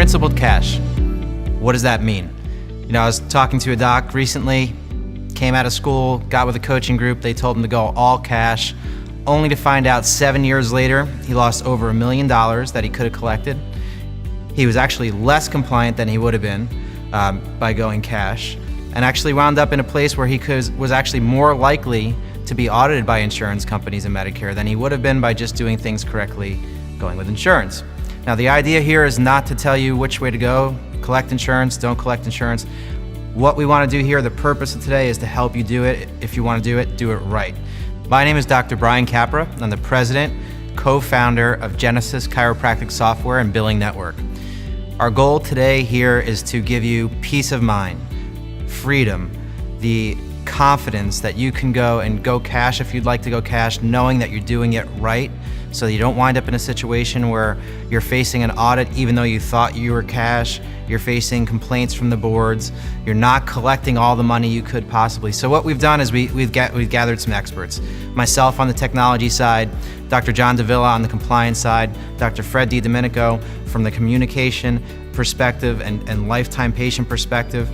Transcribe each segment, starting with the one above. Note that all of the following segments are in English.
Principled cash. What does that mean? You know, I was talking to a doc recently, came out of school, got with a coaching group, they told him to go all cash, only to find out 7 years later, he lost over $1 million that he could have collected. He was actually less compliant than he would have been by going cash, and actually wound up in a place where he was actually more likely to be audited by insurance companies and Medicare than he would have been by just doing things correctly, going with insurance. Now, the idea here is not to tell you which way to go, collect insurance, don't collect insurance. What we want to do here, the purpose of today, is to help you do it. If you want to do it right. My name is Dr. Brian Capra. I'm the president, co-founder of Genesis Chiropractic Software and Billing Network. Our goal today here is to give you peace of mind, freedom, the confidence that you can go cash if you'd like to go cash, knowing that you're doing it right, so that you don't wind up in a situation where you're facing an audit even though you thought you were cash, you're facing complaints from the boards, you're not collecting all the money you could possibly. So what we've done is we've gathered some experts. Myself on the technology side, Dr. John Davila on the compliance side, Dr. Fred DiDomenico from the communication perspective and lifetime patient perspective,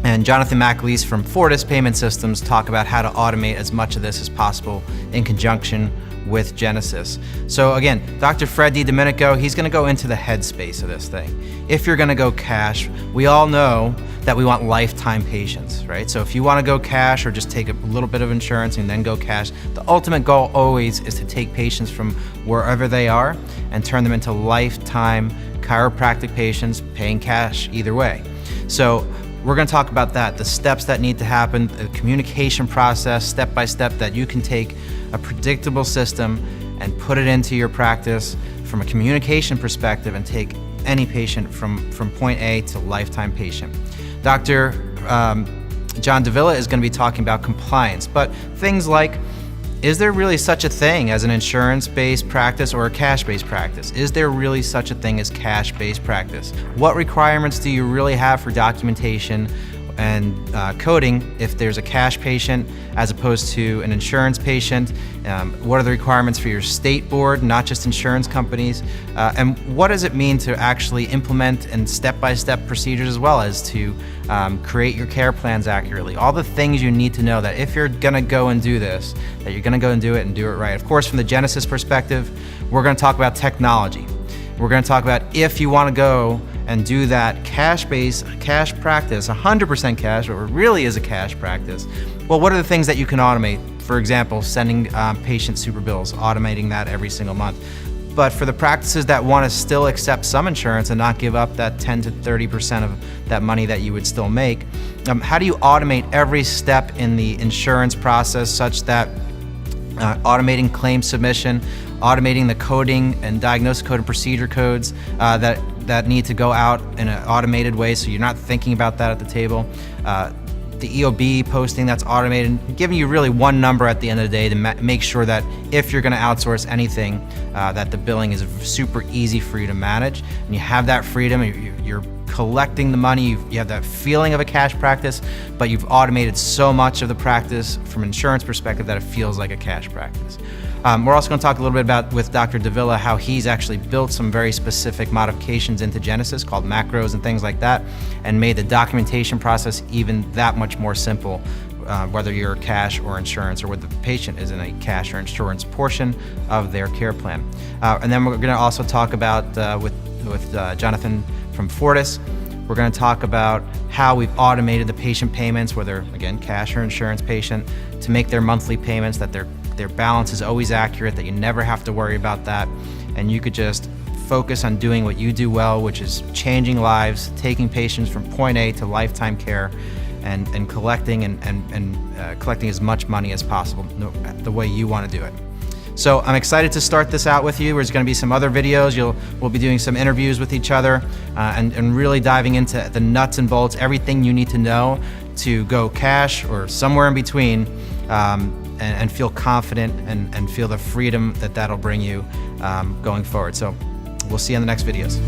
and Jonathan McAlees from Fortis Payment Systems talk about how to automate as much of this as possible in conjunction with Genesis. So again, Dr. Fred DiDomenico, he's gonna go into the headspace of this thing. If you're gonna go cash, we all know that we want lifetime patients, right? So if you wanna go cash or just take a little bit of insurance and then go cash, the ultimate goal always is to take patients from wherever they are and turn them into lifetime chiropractic patients paying cash either way. So we're going to talk about that, the steps that need to happen, the communication process, step by step, that you can take a predictable system and put it into your practice from a communication perspective and take any patient from point A to lifetime patient. Dr. John Davila is going to be talking about compliance, but things like, is there really such a thing as an insurance-based practice or a cash-based practice? Is there really such a thing as cash-based practice? What requirements do you really have for documentation and coding if there's a cash patient as opposed to an insurance patient? What are the requirements for your state board, not just insurance companies? And what does it mean to actually implement and step-by-step procedures, as well as to create your care plans accurately? All the things you need to know, that if you're gonna go and do this, that you're gonna go and do it right. Of course, from the Genesis perspective, we're gonna talk about technology. We're gonna talk about if you wanna go and do that cash practice, 100% cash, or really is a cash practice, well, what are the things that you can automate? For example, sending patient super bills, automating that every single month. But for the practices that want to still accept some insurance and not give up that 10 to 30% of that money that you would still make, how do you automate every step in the insurance process such that automating claim submission, automating the coding and diagnosis code and procedure codes that need to go out in an automated way, so you're not thinking about that at the table. The EOB posting that's automated, giving you really one number at the end of the day to make sure that if you're gonna outsource anything, that the billing is super easy for you to manage, and you have that freedom, you're collecting the money, you have that feeling of a cash practice, but you've automated so much of the practice from an insurance perspective that it feels like a cash practice. We're also going to talk a little bit about, with Dr. Davila, how he's actually built some very specific modifications into Genesis called macros and things like that, and made the documentation process even that much more simple, whether you're cash or insurance, or whether the patient is in a cash or insurance portion of their care plan. And then we're going to also talk about, with Jonathan from Fortis, we're going to talk about how we've automated the patient payments, whether, again, cash or insurance patient, to make their monthly payments, that their balance is always accurate, that you never have to worry about that, and you could just focus on doing what you do well, which is changing lives, taking patients from point A to lifetime care, and collecting collecting as much money as possible the way you want to do it. So I'm excited to start this out with you. There's going to be some other videos. We'll be doing some interviews with each other and really diving into the nuts and bolts, everything you need to know to go cash or somewhere in between, and feel confident and feel the freedom that that'll bring you going forward. So we'll see you in the next videos.